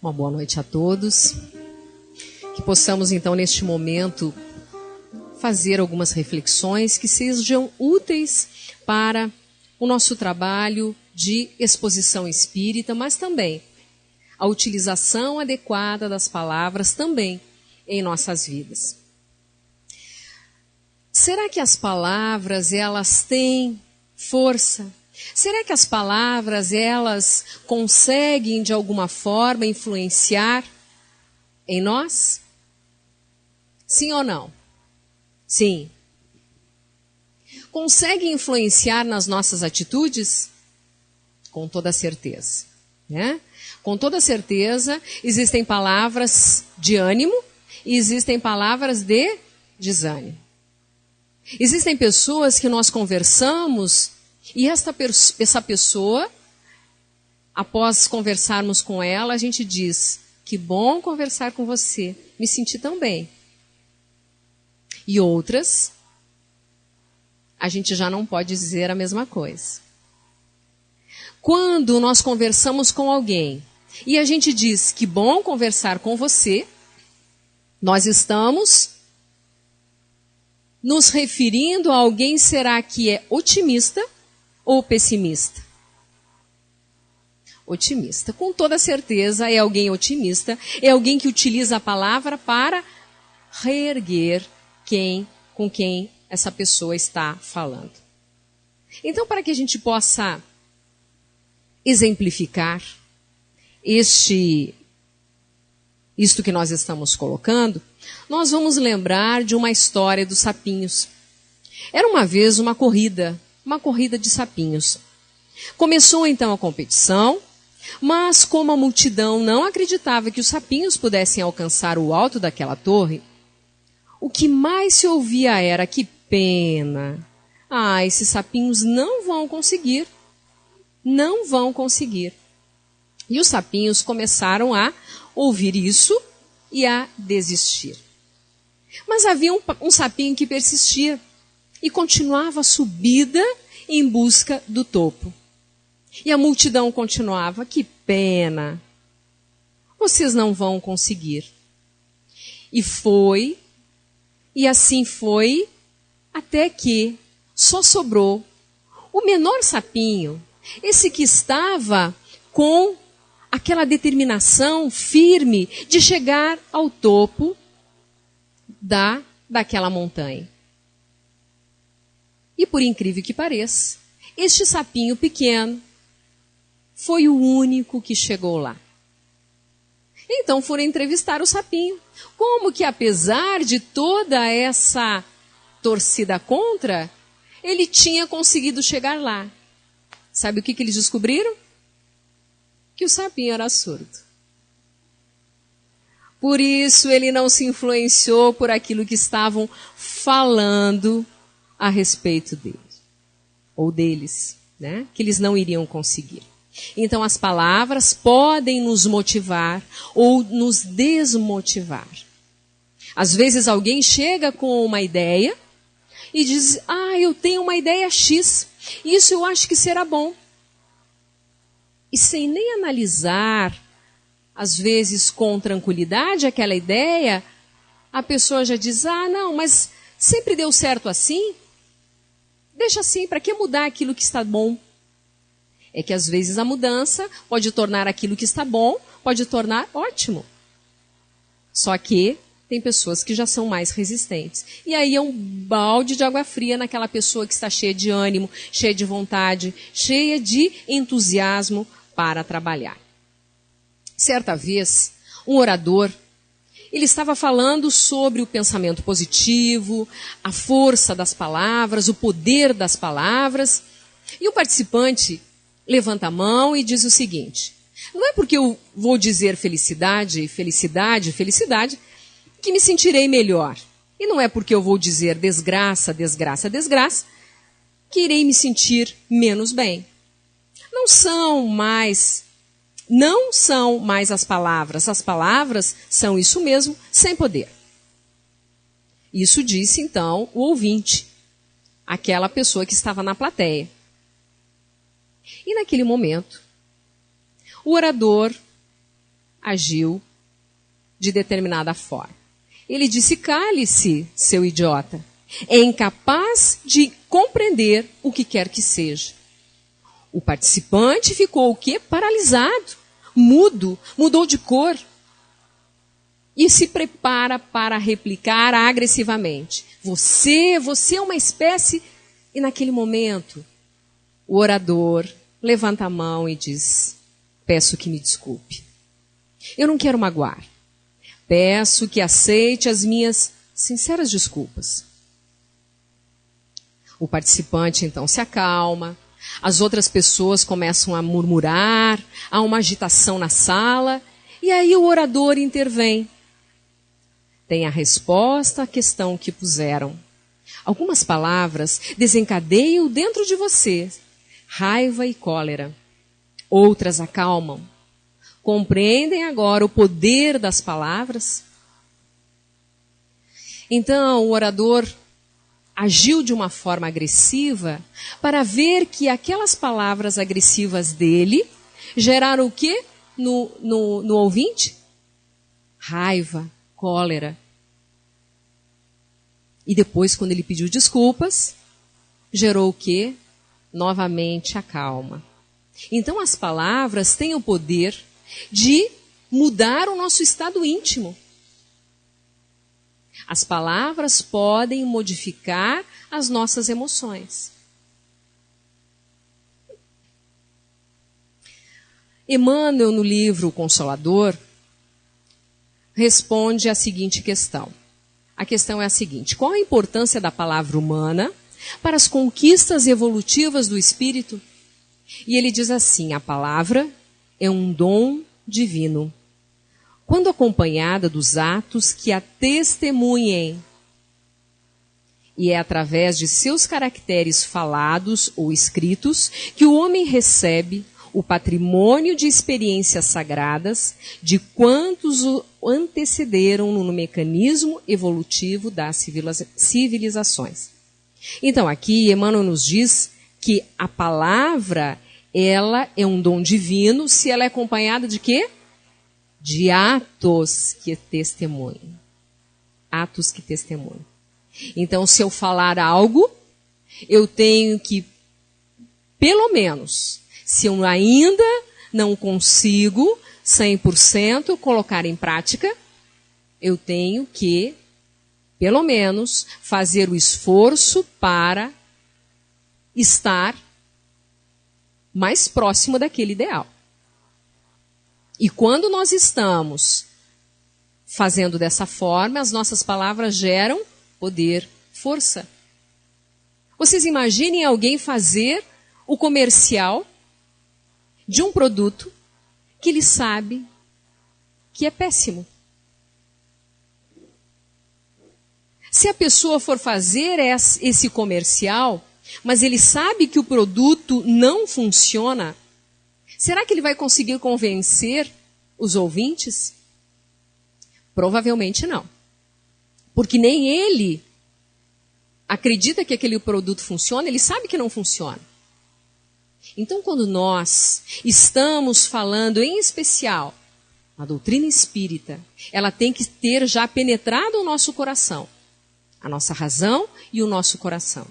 Uma boa noite a todos. Que possamos, então, neste momento, fazer algumas reflexões que sejam úteis para o nosso trabalho de exposição espírita, mas também a utilização adequada das palavras também em nossas vidas. Será que as palavras, elas têm força? Será que as palavras, elas conseguem de alguma forma influenciar em nós? Sim ou não? Sim. Conseguem influenciar nas nossas atitudes? Com toda certeza, né? Com toda certeza, existem palavras de ânimo e existem palavras de desânimo. Existem pessoas que nós conversamos e essa pessoa, após conversarmos com ela, a gente diz: que bom conversar com você, me senti tão bem. E outras, a gente já não pode dizer a mesma coisa. Quando nós conversamos com alguém e a gente diz: que bom conversar com você, nós estamos nos referindo a alguém, será que é otimista ou pessimista? Otimista. Com toda certeza é alguém otimista, é alguém que utiliza a palavra para reerguer com quem essa pessoa está falando. Então, para que a gente possa exemplificar isto que nós estamos colocando, nós vamos lembrar de uma história dos sapinhos. Era uma vez uma corrida de sapinhos. Começou então a competição, mas como a multidão não acreditava que os sapinhos pudessem alcançar o alto daquela torre, o que mais se ouvia era: que pena, esses sapinhos não vão conseguir. Não vão conseguir. E os sapinhos começaram a ouvir isso e a desistir. Mas havia um sapinho que persistia e continuava a subida em busca do topo. E a multidão continuava: que pena, vocês não vão conseguir. E assim foi, até que só sobrou o menor sapinho, esse que estava com aquela determinação firme de chegar ao topo daquela montanha. E por incrível que pareça, este sapinho pequeno foi o único que chegou lá. Então foram entrevistar o sapinho. Como que, apesar de toda essa torcida contra, ele tinha conseguido chegar lá. Sabe o que eles descobriram? Que o sapinho era surdo. Por isso ele não se influenciou por aquilo que estavam falando a respeito dele, ou deles, né? Que eles não iriam conseguir. Então as palavras podem nos motivar ou nos desmotivar. Às vezes alguém chega com uma ideia e diz: eu tenho uma ideia X, isso eu acho que será bom. E sem nem analisar, às vezes com tranquilidade, aquela ideia, a pessoa já diz: não, mas sempre deu certo assim. Deixa assim, para que mudar aquilo que está bom? É que às vezes a mudança pode tornar aquilo que está bom, pode tornar ótimo. Só que tem pessoas que já são mais resistentes. E aí é um balde de água fria naquela pessoa que está cheia de ânimo, cheia de vontade, cheia de entusiasmo para trabalhar. Certa vez, um orador, ele estava falando sobre o pensamento positivo, a força das palavras, o poder das palavras, e o participante levanta a mão e diz o seguinte: não é porque eu vou dizer felicidade, felicidade, felicidade, que me sentirei melhor. E não é porque eu vou dizer desgraça, desgraça, desgraça, que irei me sentir menos bem. Não são mais as palavras são isso mesmo, sem poder. Isso disse então o ouvinte, aquela pessoa que estava na plateia. E naquele momento, o orador agiu de determinada forma. Ele disse: cale-se, seu idiota. É incapaz de compreender o que quer que seja. O participante ficou o quê? Paralisado, mudo, mudou de cor. E se prepara para replicar agressivamente. Você é uma espécie... E naquele momento, o orador levanta a mão e diz: peço que me desculpe. Eu não quero magoar. Peço que aceite as minhas sinceras desculpas. O participante então se acalma, as outras pessoas começam a murmurar, há uma agitação na sala, e aí o orador intervém. Tem a resposta à questão que puseram. Algumas palavras desencadeiam dentro de você raiva e cólera. Outras acalmam. Compreendem agora o poder das palavras? Então, o orador agiu de uma forma agressiva para ver que aquelas palavras agressivas dele geraram o quê no ouvinte? Raiva, cólera. E depois, quando ele pediu desculpas, gerou o quê? Novamente a calma. Então, as palavras têm o poder de mudar o nosso estado íntimo. As palavras podem modificar as nossas emoções. Emmanuel, no livro O Consolador, responde a seguinte questão. A questão é a seguinte: qual a importância da palavra humana para as conquistas evolutivas do espírito? E ele diz assim: a palavra é um dom divino, quando acompanhada dos atos que a testemunhem. E é através de seus caracteres falados ou escritos que o homem recebe o patrimônio de experiências sagradas de quantos o antecederam no mecanismo evolutivo das civilizações. Então, aqui Emmanuel nos diz que a palavra, ela é um dom divino se ela é acompanhada de quê? De atos que testemunham. Atos que testemunham. Então, se eu falar algo, eu tenho que, pelo menos, se eu ainda não consigo 100% colocar em prática, eu tenho que, pelo menos, fazer o esforço para estar mais próximo daquele ideal. E quando nós estamos fazendo dessa forma, as nossas palavras geram poder, força. Vocês imaginem alguém fazer o comercial de um produto que ele sabe que é péssimo. Se a pessoa for fazer esse comercial, mas ele sabe que o produto não funciona, será que ele vai conseguir convencer os ouvintes? Provavelmente não. Porque nem ele acredita que aquele produto funciona, ele sabe que não funciona. Então, quando nós estamos falando, em especial, a doutrina espírita, ela tem que ter já penetrado o nosso coração, a nossa razão e o nosso coração.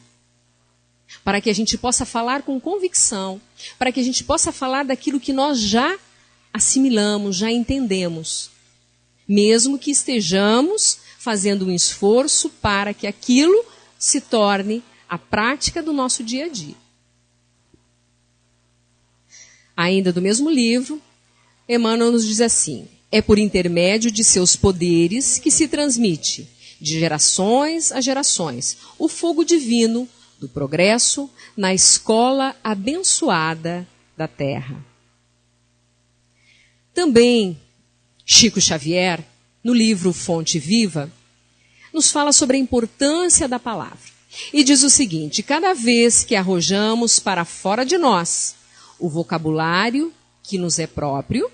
Para que a gente possa falar com convicção, para que a gente possa falar daquilo que nós já assimilamos, já entendemos. Mesmo que estejamos fazendo um esforço para que aquilo se torne a prática do nosso dia a dia. Ainda do mesmo livro, Emmanuel nos diz assim: é por intermédio de seus poderes que se transmite, de gerações a gerações, o fogo divino do progresso na escola abençoada da Terra. Também Chico Xavier, no livro Fonte Viva, nos fala sobre a importância da palavra. E diz o seguinte: cada vez que arrojamos para fora de nós o vocabulário que nos é próprio,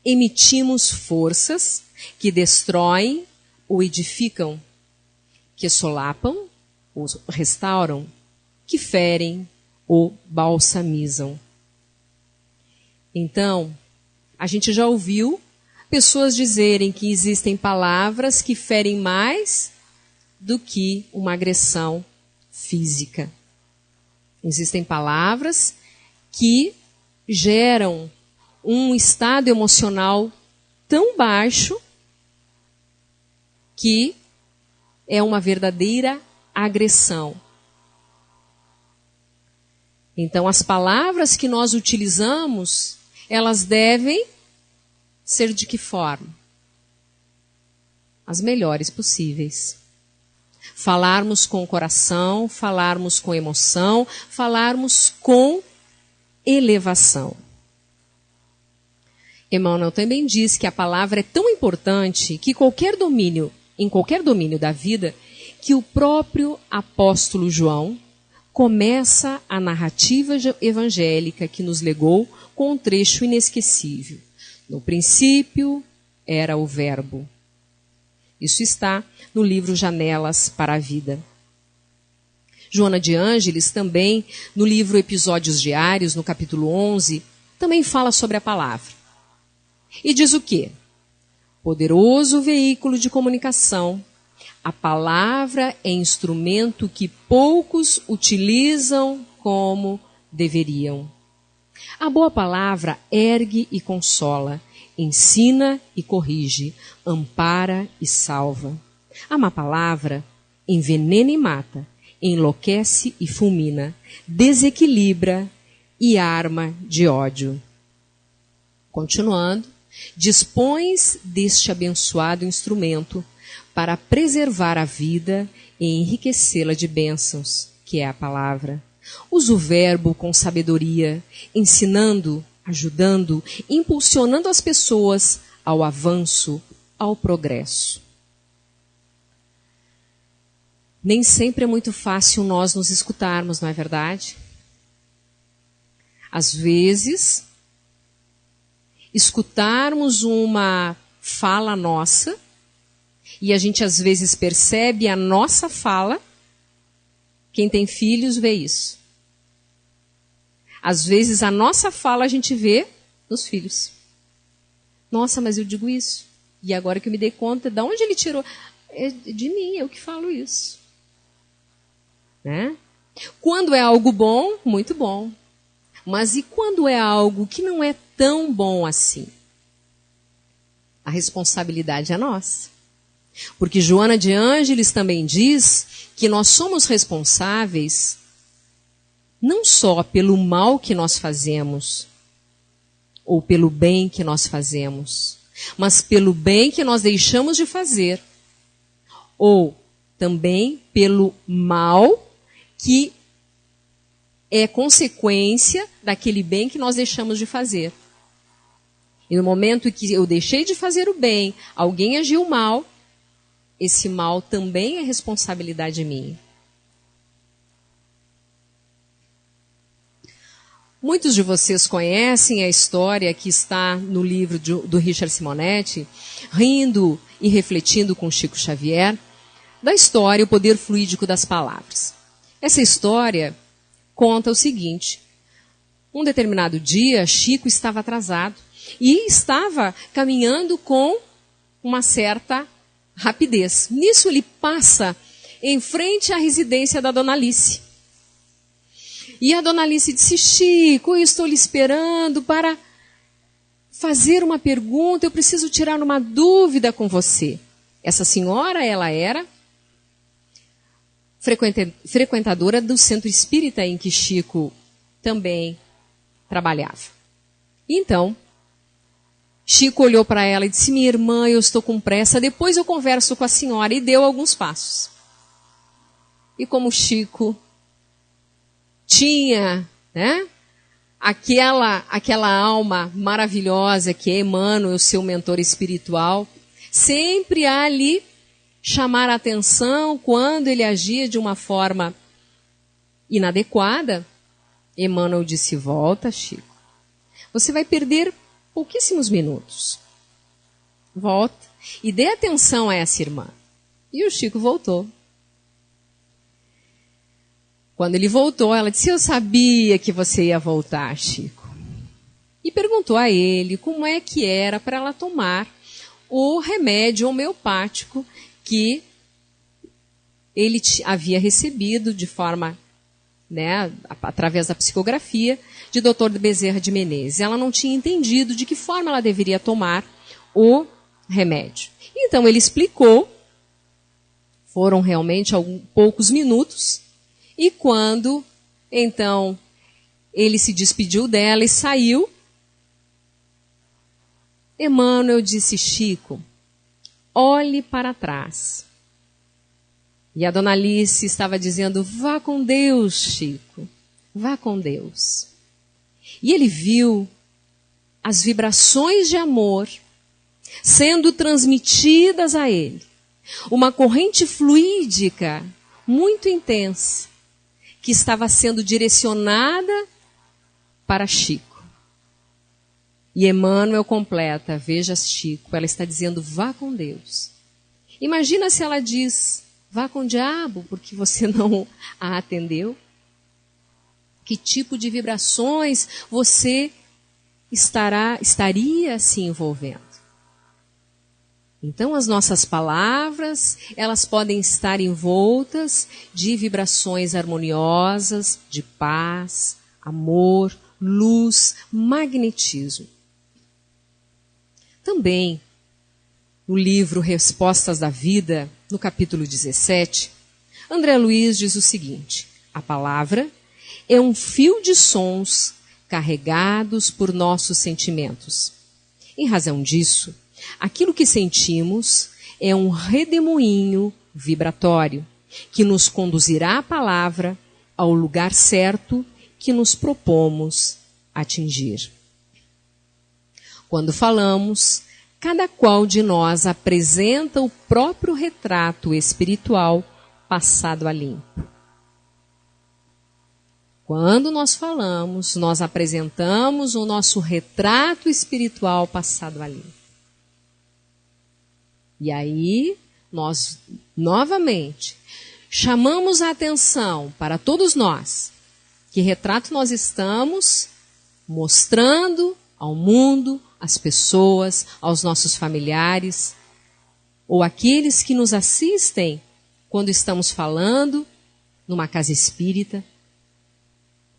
emitimos forças que destroem ou edificam, que solapam ou restauram, que ferem ou balsamizam. Então, a gente já ouviu pessoas dizerem que existem palavras que ferem mais do que uma agressão física. Existem palavras que geram um estado emocional tão baixo que é uma verdadeira agressão. Então, as palavras que nós utilizamos, elas devem ser de que forma? As melhores possíveis. Falarmos com o coração, falarmos com emoção, falarmos com elevação. Emmanuel também diz que a palavra é tão importante que em qualquer domínio da vida, que o próprio apóstolo João começa a narrativa evangélica que nos legou com um trecho inesquecível. No princípio era o Verbo. Isso está no livro Janelas para a Vida. Joana de Ângeles também, no livro Episódios Diários, no capítulo 11, também fala sobre a palavra. E diz o quê? Poderoso veículo de comunicação, a palavra é instrumento que poucos utilizam como deveriam. A boa palavra ergue e consola, ensina e corrige, ampara e salva. A má palavra envenena e mata, enlouquece e fulmina, desequilibra e arma de ódio. Continuando, dispões deste abençoado instrumento para preservar a vida e enriquecê-la de bênçãos, que é a palavra. Usa o verbo com sabedoria, ensinando, ajudando, impulsionando as pessoas ao avanço, ao progresso. Nem sempre é muito fácil nós nos escutarmos, não é verdade? Às vezes, escutarmos uma fala nossa, e a gente às vezes percebe a nossa fala, quem tem filhos vê isso. Às vezes a nossa fala a gente vê nos filhos. Nossa, mas eu digo isso. E agora que eu me dei conta, de onde ele tirou? É de mim, eu que falo isso. Né? Quando é algo bom, muito bom. Mas e quando é algo que não é tão bom assim? A responsabilidade é nossa. Porque Joana de Ângeles também diz que nós somos responsáveis não só pelo mal que nós fazemos, ou pelo bem que nós fazemos, mas pelo bem que nós deixamos de fazer, ou também pelo mal que é consequência daquele bem que nós deixamos de fazer. E no momento que eu deixei de fazer o bem, alguém agiu mal, esse mal também é responsabilidade minha. Muitos de vocês conhecem a história que está no livro do Richard Simonetti, Rindo e Refletindo com Chico Xavier, da história O Poder Fluídico das Palavras. Essa história conta o seguinte: um determinado dia, Chico estava atrasado e estava caminhando com uma certa rapidez. Nisso ele passa em frente à residência da Dona Alice. E a Dona Alice disse: Chico, eu estou lhe esperando para fazer uma pergunta, eu preciso tirar uma dúvida com você. Essa senhora, ela era frequentadora do centro espírita em que Chico também trabalhava. Então, Chico olhou para ela e disse: minha irmã, eu estou com pressa, depois eu converso com a senhora. E deu alguns passos. E como Chico tinha, né, aquela alma maravilhosa que é Emmanuel, seu mentor espiritual, sempre a lhe chamar a atenção quando ele agia de uma forma inadequada, Emmanuel disse: volta, Chico. Você vai perder pouquíssimos minutos. Volta e dê atenção a essa irmã. E o Chico voltou. Quando ele voltou, ela disse: eu sabia que você ia voltar, Chico. E perguntou a ele como é que era para ela tomar o remédio homeopático que ele havia recebido de forma, né, através da psicografia, de Dr. Bezerra de Menezes. Ela não tinha entendido de que forma ela deveria tomar o remédio. Então ele explicou, foram realmente poucos minutos, e quando, então, ele se despediu dela e saiu, Emmanuel disse: Chico, olhe para trás. E a dona Alice estava dizendo: vá com Deus, Chico, vá com Deus. E ele viu as vibrações de amor sendo transmitidas a ele. Uma corrente fluídica muito intensa que estava sendo direcionada para Chico. E Emmanuel completa: veja, Chico, ela está dizendo: vá com Deus. Imagina se ela diz: vá com o diabo, porque você não a atendeu. Que tipo de vibrações você estaria se envolvendo? Então, as nossas palavras, elas podem estar envoltas de vibrações harmoniosas, de paz, amor, luz, magnetismo. Também, no livro Respostas da Vida, no capítulo 17, André Luiz diz o seguinte: a palavra é um fio de sons carregados por nossos sentimentos. Em razão disso, aquilo que sentimos é um redemoinho vibratório que nos conduzirá a palavra ao lugar certo que nos propomos atingir. Quando falamos, cada qual de nós apresenta o próprio retrato espiritual passado a limpo. Quando nós falamos, nós apresentamos o nosso retrato espiritual passado a limpo. E aí, nós, novamente, chamamos a atenção para todos nós. Que retrato nós estamos mostrando ao mundo, às pessoas, aos nossos familiares, ou aqueles que nos assistem quando estamos falando numa casa espírita.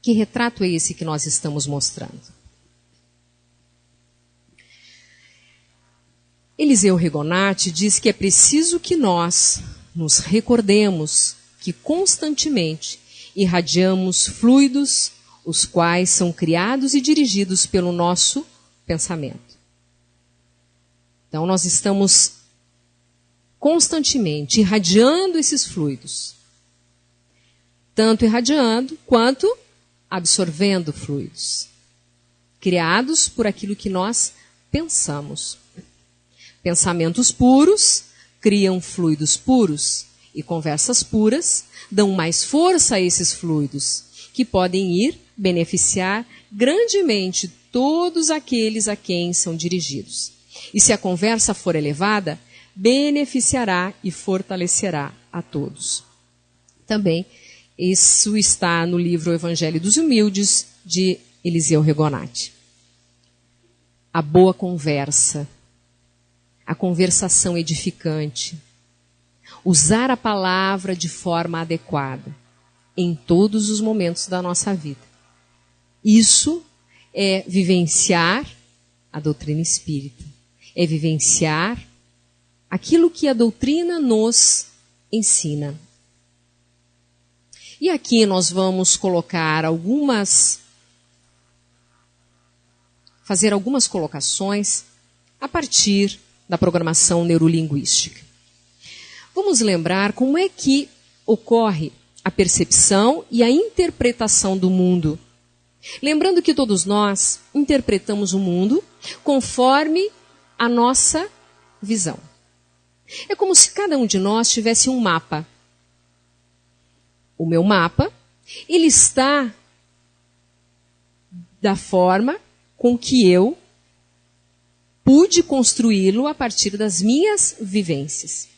Que retrato é esse que nós estamos mostrando? Eliseu Regonati diz que é preciso que nós nos recordemos que constantemente irradiamos fluidos, os quais são criados e dirigidos pelo nosso pensamento. Então, nós estamos constantemente irradiando esses fluidos. Tanto irradiando quanto absorvendo fluidos. Criados por aquilo que nós pensamos. Pensamentos puros criam fluidos puros. E conversas puras dão mais força a esses fluidos, que podem ir beneficiar grandemente todos aqueles a quem são dirigidos. E se a conversa for elevada, beneficiará e fortalecerá a todos. Também, isso está no livro O Evangelho dos Humildes, de Eliseu Regonati. A boa conversa, a conversação edificante, usar a palavra de forma adequada em todos os momentos da nossa vida. Isso é vivenciar a doutrina espírita, é vivenciar aquilo que a doutrina nos ensina. E aqui nós vamos fazer algumas colocações a partir da programação neurolinguística. Vamos lembrar como é que ocorre a percepção e a interpretação do mundo. Lembrando que todos nós interpretamos o mundo conforme a nossa visão. É como se cada um de nós tivesse um mapa. O meu mapa, ele está da forma com que eu pude construí-lo a partir das minhas vivências.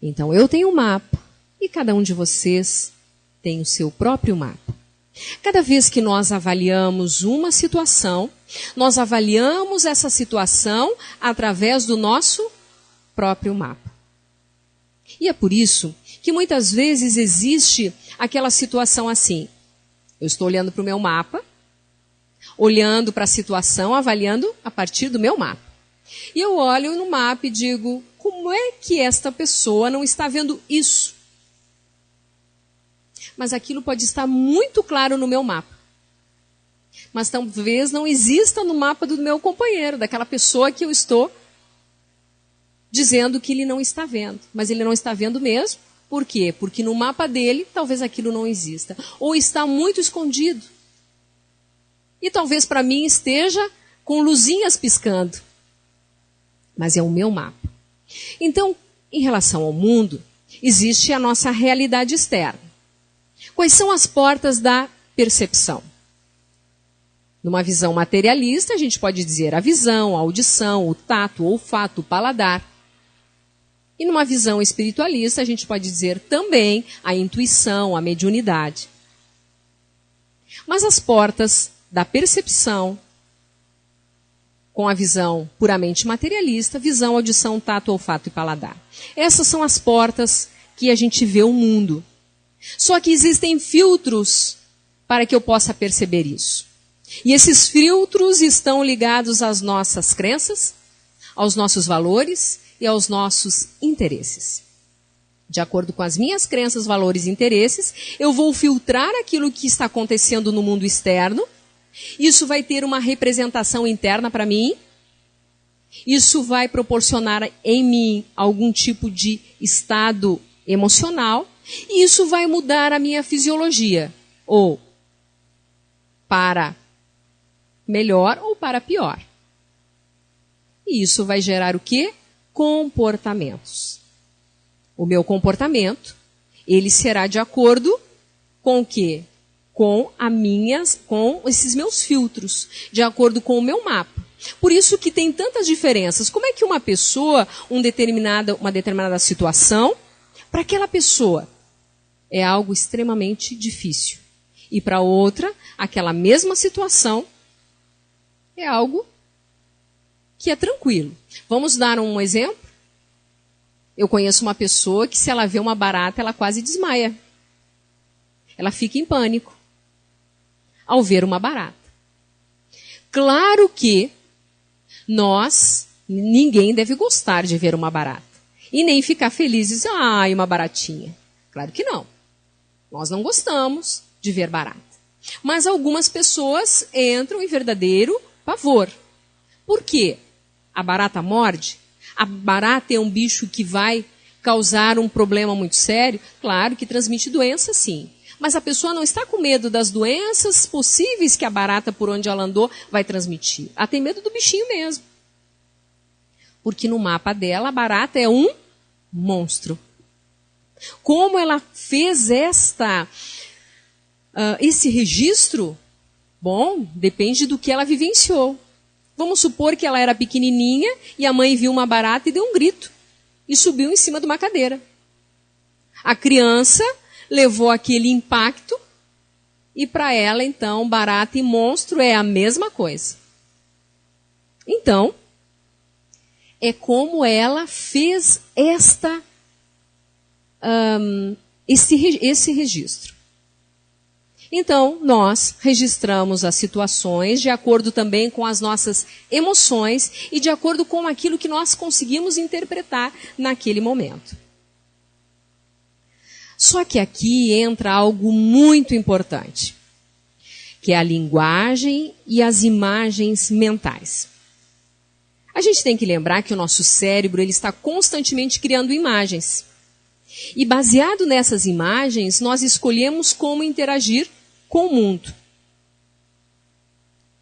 Então, eu tenho um mapa e cada um de vocês tem o seu próprio mapa. Cada vez que nós avaliamos uma situação, Nós avaliamos essa situação através do nosso próprio mapa. E é por isso que muitas vezes existe aquela situação assim. Eu estou olhando para o meu mapa, olhando para a situação, avaliando a partir do meu mapa. E eu olho no mapa e digo, como é que esta pessoa não está vendo isso? Mas aquilo pode estar muito claro no meu mapa. Mas talvez não exista no mapa do meu companheiro, daquela pessoa que eu estou dizendo que ele não está vendo. Mas ele não está vendo mesmo. Por quê? Porque no mapa dele, talvez aquilo não exista. Ou está muito escondido. E talvez para mim esteja com luzinhas piscando. Mas é o meu mapa. Então, em relação ao mundo, existe a nossa realidade externa. Quais são as portas da percepção? Numa visão materialista, a gente pode dizer a visão, a audição, o tato, o olfato, o paladar. E numa visão espiritualista, a gente pode dizer também a intuição, a mediunidade. Mas as portas da percepção, com a visão puramente materialista, visão, audição, tato, olfato e paladar. Essas são as portas que a gente vê o mundo. Só que existem filtros para que eu possa perceber isso. E esses filtros estão ligados às nossas crenças, aos nossos valores e aos nossos interesses. De acordo com as minhas crenças, valores e interesses, eu vou filtrar aquilo que está acontecendo no mundo externo. Isso vai ter uma representação interna para mim. Isso vai proporcionar em mim algum tipo de estado emocional. E isso vai mudar a minha fisiologia. Ou para melhor ou para pior. E isso vai gerar o quê? Comportamentos. O meu comportamento, ele será de acordo com o quê? Com esses meus filtros, de acordo com o meu mapa. Por isso que tem tantas diferenças. Como é que uma pessoa, uma determinada situação, para aquela pessoa é algo extremamente difícil. E para outra, aquela mesma situação é algo que é tranquilo. Vamos dar um exemplo? Eu conheço uma pessoa que se ela vê uma barata, ela quase desmaia. Ela fica em pânico ao ver uma barata. Claro que ninguém deve gostar de ver uma barata. E nem ficar feliz e dizer, ai, uma baratinha. Claro que não. Nós não gostamos de ver barata. Mas algumas pessoas entram em verdadeiro pavor. Por quê? A barata morde? A barata é um bicho que vai causar um problema muito sério? Claro que transmite doença, sim. Mas a pessoa não está com medo das doenças possíveis que a barata, por onde ela andou, vai transmitir. Ela tem medo do bichinho mesmo. Porque no mapa dela, a barata é um monstro. Como ela fez esse registro? Bom, depende do que ela vivenciou. Vamos supor que ela era pequenininha e a mãe viu uma barata e deu um grito. E subiu em cima de uma cadeira. A criança levou aquele impacto e para ela, então, barata e monstro é a mesma coisa. Então, é como ela fez esse registro. Então, nós registramos as situações de acordo também com as nossas emoções e de acordo com aquilo que nós conseguimos interpretar naquele momento. Só que aqui entra algo muito importante, que é a linguagem e as imagens mentais. A gente tem que lembrar que o nosso cérebro ele está constantemente criando imagens. E baseado nessas imagens, nós escolhemos como interagir com o mundo.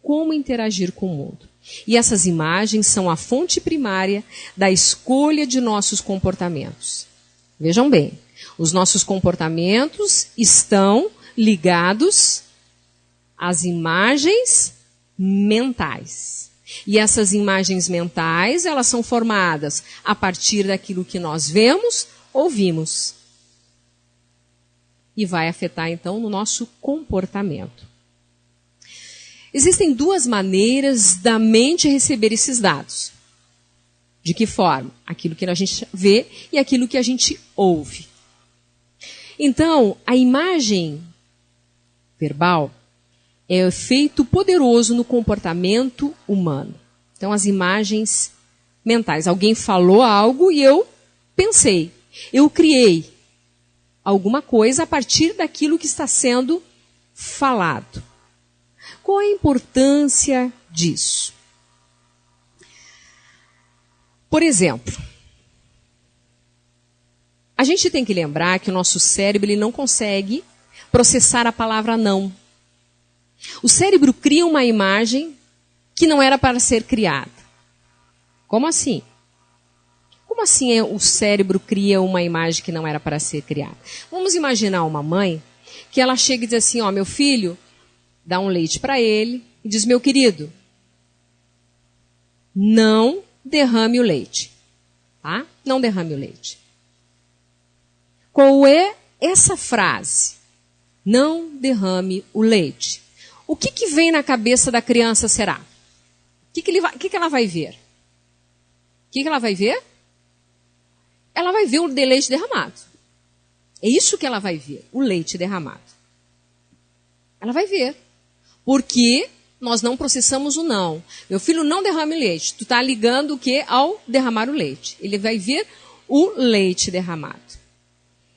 Como interagir com o mundo. E essas imagens são a fonte primária da escolha de nossos comportamentos. Vejam bem, os nossos comportamentos estão ligados às imagens mentais. E essas imagens mentais, elas são formadas a partir daquilo que nós vemos, ouvimos. E vai afetar, então, no nosso comportamento. Existem duas maneiras da mente receber esses dados. De que forma? Aquilo que a gente vê e aquilo que a gente ouve. Então, a imagem verbal é um efeito poderoso no comportamento humano. Então, as imagens mentais. Alguém falou algo e eu pensei. Eu criei alguma coisa a partir daquilo que está sendo falado. Qual a importância disso? Por exemplo, a gente tem que lembrar que o nosso cérebro ele não consegue processar a palavra não. O cérebro cria uma imagem que não era para ser criada. Como assim? Como assim o cérebro cria uma imagem que não era para ser criada? Vamos imaginar uma mãe que ela chega e diz assim, ó, meu filho, dá um leite para ele e diz, meu querido, não derrame o leite. Tá? Não derrame o leite. Qual é essa frase? Não derrame o leite. O que vem na cabeça da criança será? O que ela vai ver? O que ela vai ver? Ela vai ver o leite derramado. É isso que ela vai ver, o leite derramado. Ela vai ver. Porque nós não processamos o não. Meu filho, não derrame leite. Tu está ligando o quê? Ao derramar o leite. Ele vai ver o leite derramado.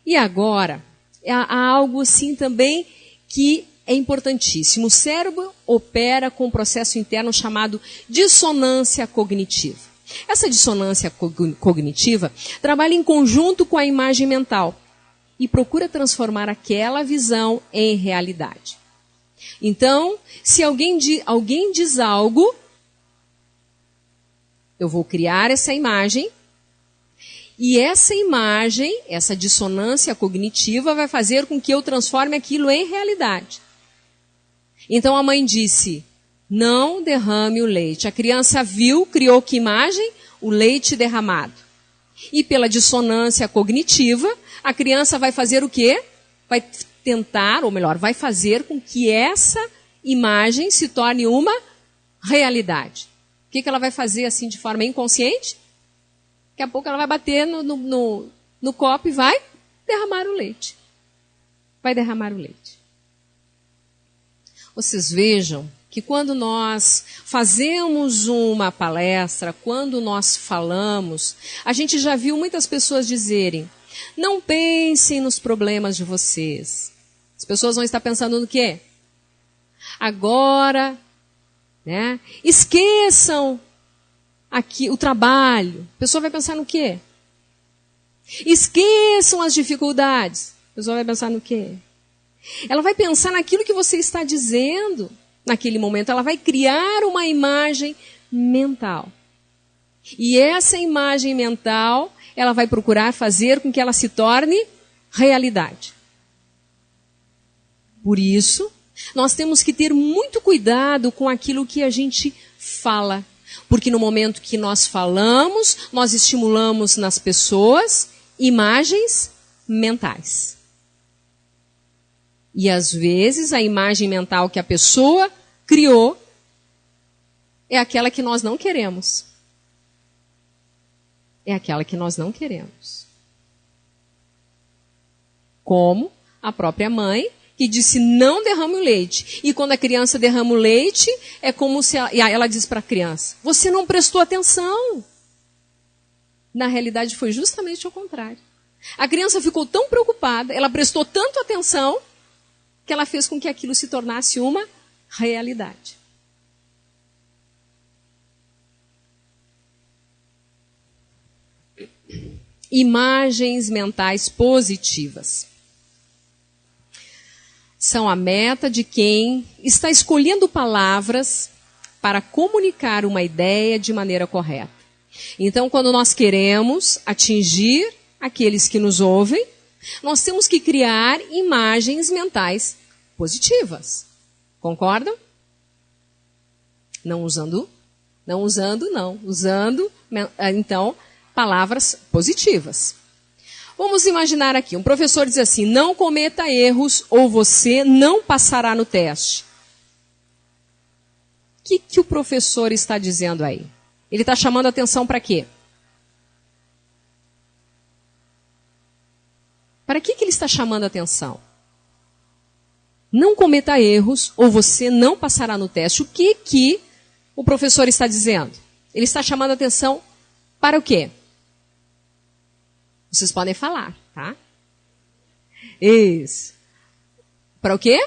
E agora, há algo assim também que é importantíssimo. O cérebro opera com um processo interno chamado dissonância cognitiva. Essa dissonância cognitiva trabalha em conjunto com a imagem mental e procura transformar aquela visão em realidade. Então, se alguém diz algo, eu vou criar essa imagem, e essa imagem, essa dissonância cognitiva vai fazer com que eu transforme aquilo em realidade. Então a mãe disse, não derrame o leite. A criança viu, criou que imagem? O leite derramado. E pela dissonância cognitiva, a criança vai fazer o quê? Vai tentar, ou melhor, vai fazer com que essa imagem se torne uma realidade. O que ela vai fazer assim de forma inconsciente? Daqui a pouco ela vai bater no copo e vai derramar o leite. Vai derramar o leite. Vocês vejam que quando nós fazemos uma palestra, quando nós falamos, a gente já viu muitas pessoas dizerem, não pensem nos problemas de vocês. As pessoas vão estar pensando no quê? Agora, né? Esqueçam aqui o trabalho. A pessoa vai pensar no quê? Esqueçam as dificuldades. A pessoa vai pensar no quê? Ela vai pensar naquilo que você está dizendo naquele momento. Ela vai criar uma imagem mental. E essa imagem mental, ela vai procurar fazer com que ela se torne realidade. Por isso, nós temos que ter muito cuidado com aquilo que a gente fala. Porque no momento que nós falamos, nós estimulamos nas pessoas imagens mentais. E às vezes a imagem mental que a pessoa criou é aquela que nós não queremos. É aquela que nós não queremos. Como a própria mãe que disse não derrame o leite. E quando a criança derrama o leite, é como se ela diz para a criança, você não prestou atenção. Na realidade foi justamente o contrário. A criança ficou tão preocupada, ela prestou tanto atenção, que ela fez com que aquilo se tornasse uma realidade. Imagens mentais positivas são a meta de quem está escolhendo palavras para comunicar uma ideia de maneira correta. Então, quando nós queremos atingir aqueles que nos ouvem, nós temos que criar imagens mentais positivas. Concordam? Usando, então, palavras positivas. Vamos imaginar aqui, um professor diz assim, não cometa erros ou você não passará no teste. que o professor está dizendo aí? Ele está chamando a atenção para quê? Para que ele está chamando a atenção? Não cometa erros ou você não passará no teste. O que o professor está dizendo? Ele está chamando a atenção para o quê? Vocês podem falar, tá? Isso. Para o quê?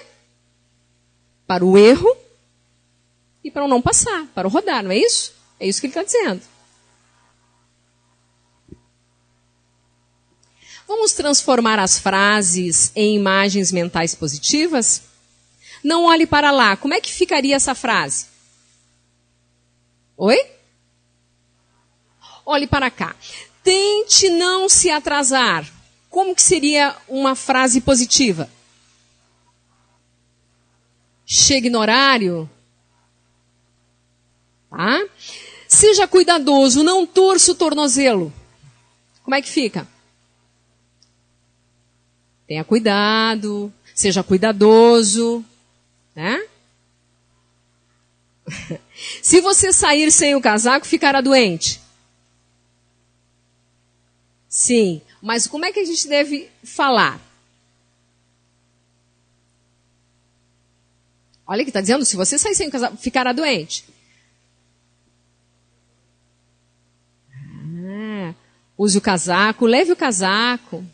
Para o erro e para o não passar, para o rodar, não é isso? É isso que ele está dizendo. Vamos transformar as frases em imagens mentais positivas? Não olhe para lá. Como é que ficaria essa frase? Oi? Olhe para cá. Tente não se atrasar. Como que seria uma frase positiva? Chegue no horário. Tá? Seja cuidadoso, não torça o tornozelo. Como é que fica? Tenha cuidado, seja cuidadoso, né? Se você sair sem o casaco, ficará doente. Sim, mas como é que a gente deve falar? Olha que está dizendo, se você sair sem o casaco, ficará doente. Use o casaco, leve o casaco.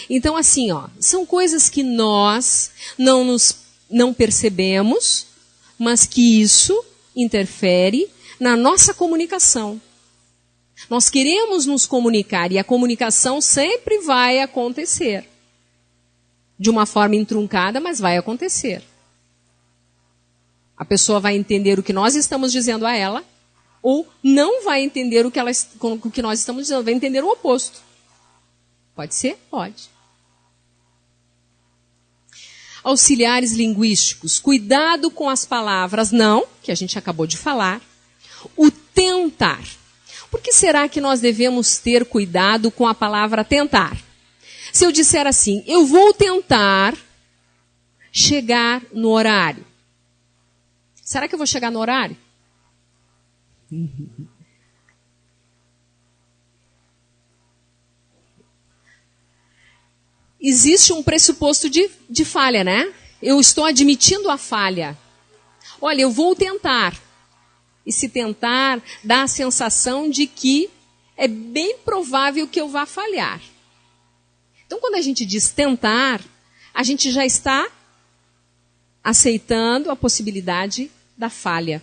Então, assim, são coisas que nós não percebemos, mas que isso interfere na nossa comunicação. Nós queremos nos comunicar e a comunicação sempre vai acontecer. De uma forma entruncada, mas vai acontecer. A pessoa vai entender o que nós estamos dizendo a ela, ou não vai entender o que nós estamos dizendo, vai entender o oposto. Pode ser? Pode. Auxiliares linguísticos. Cuidado com as palavras não, que a gente acabou de falar. O tentar. Por que será que nós devemos ter cuidado com a palavra tentar? Se eu disser assim, eu vou tentar chegar no horário. Será que eu vou chegar no horário? Existe um pressuposto de falha, né? Eu estou admitindo a falha. Olha, eu vou tentar. E se tentar, dá a sensação de que é bem provável que eu vá falhar. Então, quando a gente diz tentar, a gente já está aceitando a possibilidade da falha.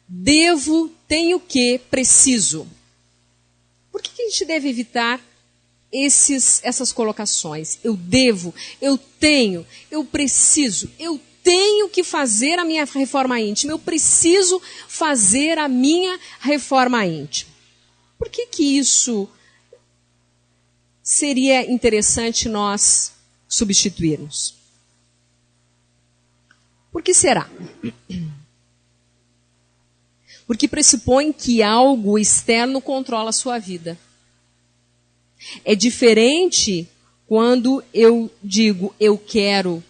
Devo, tenho que, preciso. Por que a gente deve evitar essas colocações? Eu devo, eu tenho, eu preciso, eu tenho que fazer a minha reforma íntima, eu preciso fazer a minha reforma íntima. Por que isso seria interessante nós substituirmos? Por que será? Porque pressupõe que algo externo controla a sua vida. É diferente quando eu digo eu quero,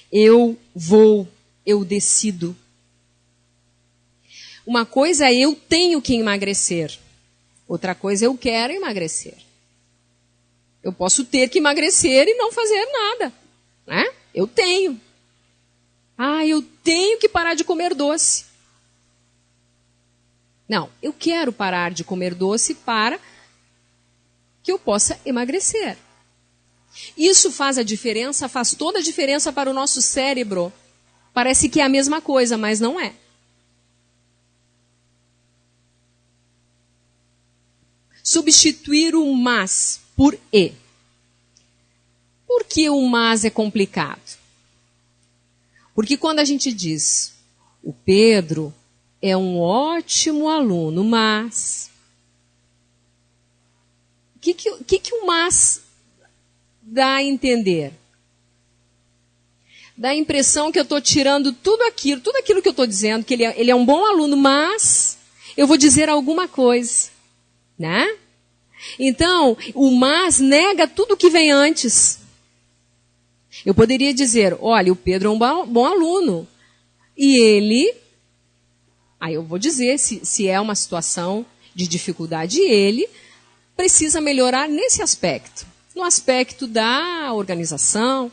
eu vou, eu decido. Uma coisa é eu tenho que emagrecer. Outra coisa é eu quero emagrecer. Eu posso ter que emagrecer e não fazer nada, né? Eu tenho. Eu tenho que parar de comer doce. Não, eu quero parar de comer doce para que eu possa emagrecer. Isso faz a diferença, faz toda a diferença para o nosso cérebro. Parece que é a mesma coisa, mas não é. Substituir o mas por e. Por que o mas é complicado? Porque quando a gente diz, o Pedro é um ótimo aluno, mas... O que o mas dá a entender? Dá a impressão que eu estou tirando tudo aquilo que eu estou dizendo, que ele é um bom aluno, mas eu vou dizer alguma coisa, né? Então, o mas nega tudo que vem antes. Eu poderia dizer, olha, o Pedro é um bom aluno. E ele, aí eu vou dizer se é uma situação de dificuldade, ele precisa melhorar nesse aspecto. No aspecto da organização.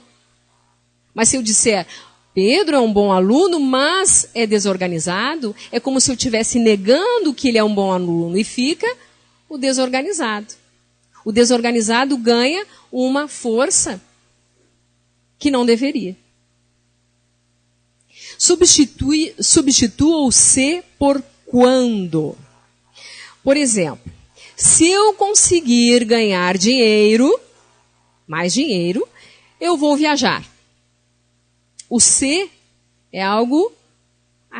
Mas se eu disser, Pedro é um bom aluno, mas é desorganizado, é como se eu estivesse negando que ele é um bom aluno. E fica o desorganizado. O desorganizado ganha uma força que não deveria. Substitua o se por quando. Por exemplo, se eu conseguir ganhar dinheiro, mais dinheiro, eu vou viajar. O se é algo,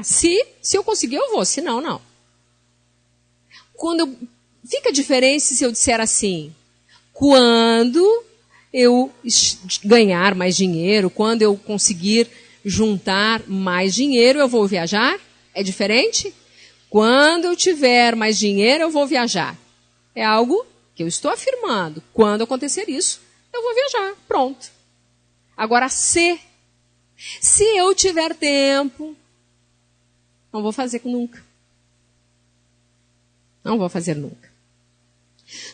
se eu conseguir eu vou, se não, não. Fica diferente se eu disser assim, quando eu ganhar mais dinheiro, quando eu conseguir juntar mais dinheiro, eu vou viajar? É diferente? Quando eu tiver mais dinheiro, eu vou viajar. É algo que eu estou afirmando. Quando acontecer isso, eu vou viajar. Pronto. Agora, se eu tiver tempo, não vou fazer nunca. Não vou fazer nunca.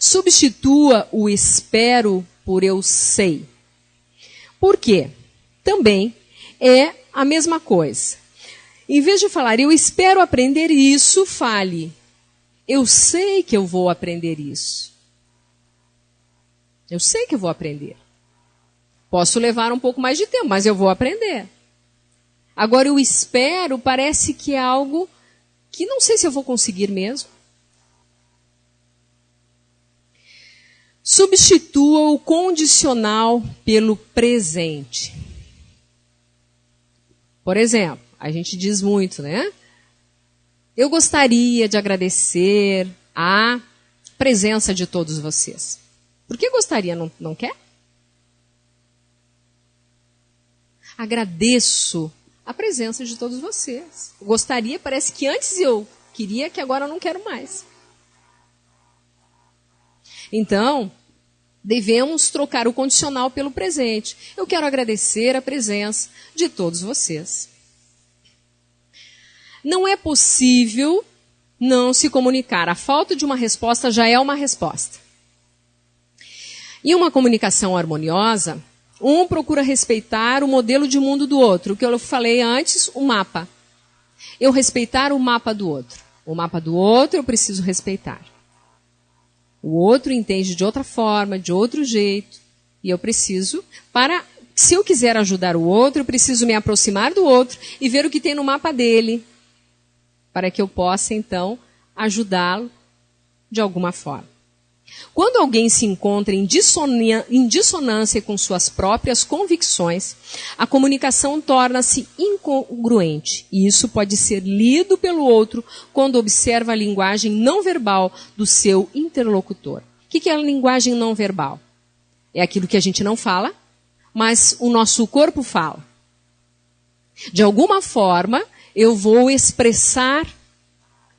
Substitua o espero por eu sei. Por quê? Também é a mesma coisa. Em vez de falar, eu espero aprender isso, fale, eu sei que eu vou aprender isso. Eu sei que eu vou aprender. Posso levar um pouco mais de tempo, mas eu vou aprender. Agora, eu espero parece que é algo que não sei se eu vou conseguir mesmo. Substitua o condicional pelo presente. Por exemplo, a gente diz muito, né? Eu gostaria de agradecer a presença de todos vocês. Por que gostaria? Não quer? Agradeço a presença de todos vocês. Gostaria, parece que antes eu queria, que agora eu não quero mais. Então, devemos trocar o condicional pelo presente. Eu quero agradecer a presença de todos vocês. Não é possível não se comunicar. A falta de uma resposta já é uma resposta. Em uma comunicação harmoniosa, um procura respeitar o modelo de mundo do outro. O que eu falei antes, o mapa. Eu respeitar o mapa do outro. O mapa do outro eu preciso respeitar. O outro entende de outra forma, de outro jeito. E eu preciso, se eu quiser ajudar o outro, eu preciso me aproximar do outro e ver o que tem no mapa dele. Para que eu possa, então, ajudá-lo de alguma forma. Quando alguém se encontra em dissonância com suas próprias convicções, a comunicação torna-se incongruente. E isso pode ser lido pelo outro quando observa a linguagem não verbal do seu interlocutor. O que é a linguagem não verbal? É aquilo que a gente não fala, mas o nosso corpo fala. De alguma forma, eu vou expressar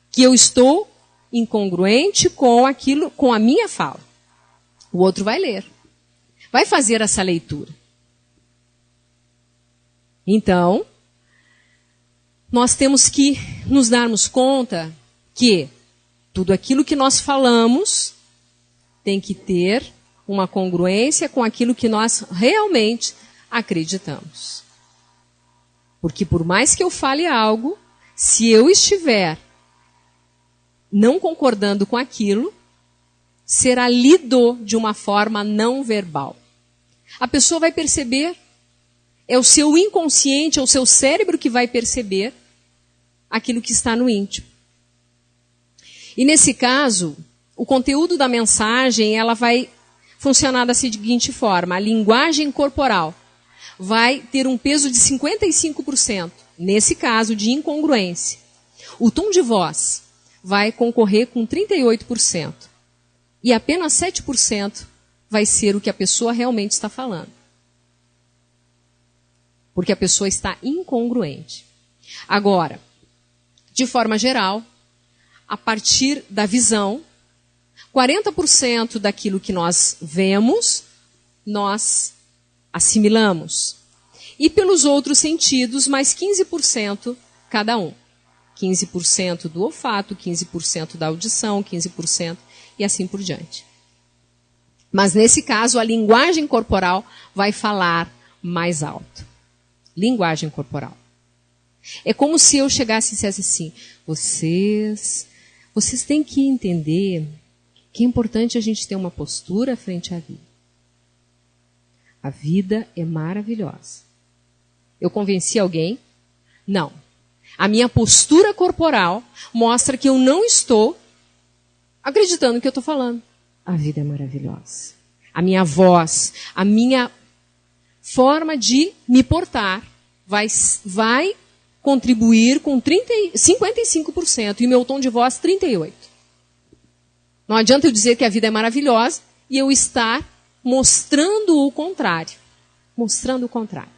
que eu estou incongruente com a minha fala. O outro vai ler. Vai fazer essa leitura. Então, nós temos que nos darmos conta que tudo aquilo que nós falamos tem que ter uma congruência com aquilo que nós realmente acreditamos. Porque por mais que eu fale algo, se eu estiver não concordando com aquilo, será lido de uma forma não verbal. A pessoa vai perceber, é o seu inconsciente, é o seu cérebro que vai perceber aquilo que está no íntimo. E nesse caso, o conteúdo da mensagem, ela vai funcionar da seguinte forma: a linguagem corporal vai ter um peso de 55%, nesse caso de incongruência. O tom de voz vai concorrer com 38%. E apenas 7% vai ser o que a pessoa realmente está falando. Porque a pessoa está incongruente. Agora, de forma geral, a partir da visão, 40% daquilo que nós vemos, nós assimilamos. E pelos outros sentidos, mais 15% cada um. 15% do olfato, 15% da audição, 15% e assim por diante. Mas nesse caso, a linguagem corporal vai falar mais alto. Linguagem corporal. É como se eu chegasse e dissesse assim, vocês têm que entender que é importante a gente ter uma postura frente à vida. A vida é maravilhosa. Eu convenci alguém? Não. A minha postura corporal mostra que eu não estou acreditando no que eu estou falando. A vida é maravilhosa. A minha voz, a minha forma de me portar vai contribuir com 55% e meu tom de voz 38%. Não adianta eu dizer que a vida é maravilhosa e eu estar mostrando o contrário. Mostrando o contrário.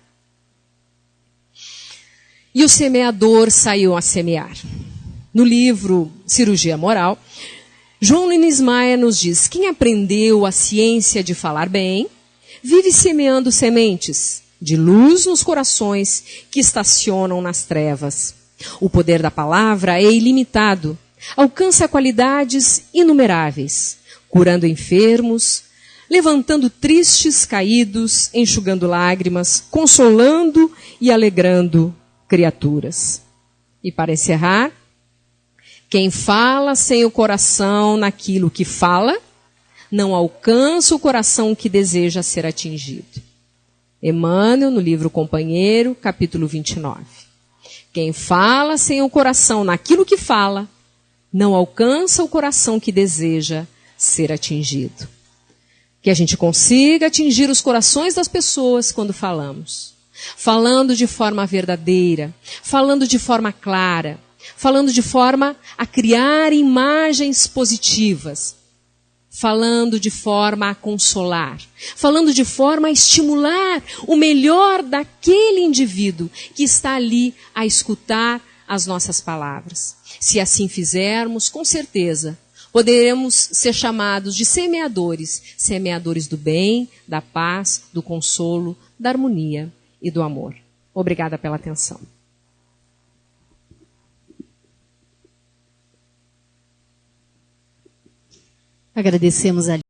E o semeador saiu a semear. No livro Cirurgia Moral, João Nunes Maia nos diz, quem aprendeu a ciência de falar bem, vive semeando sementes de luz nos corações que estacionam nas trevas. O poder da palavra é ilimitado, alcança qualidades inumeráveis, curando enfermos, levantando tristes caídos, enxugando lágrimas, consolando e alegrando criaturas. E para encerrar, quem fala sem o coração naquilo que fala, não alcança o coração que deseja ser atingido. Emmanuel, no livro Companheiro, capítulo 29. Quem fala sem o coração naquilo que fala, não alcança o coração que deseja ser atingido. Que a gente consiga atingir os corações das pessoas quando falamos. Falando de forma verdadeira, falando de forma clara, falando de forma a criar imagens positivas, falando de forma a consolar, falando de forma a estimular o melhor daquele indivíduo que está ali a escutar as nossas palavras. Se assim fizermos, com certeza, poderemos ser chamados de semeadores, semeadores do bem, da paz, do consolo, da harmonia e do amor. Obrigada pela atenção. Agradecemos a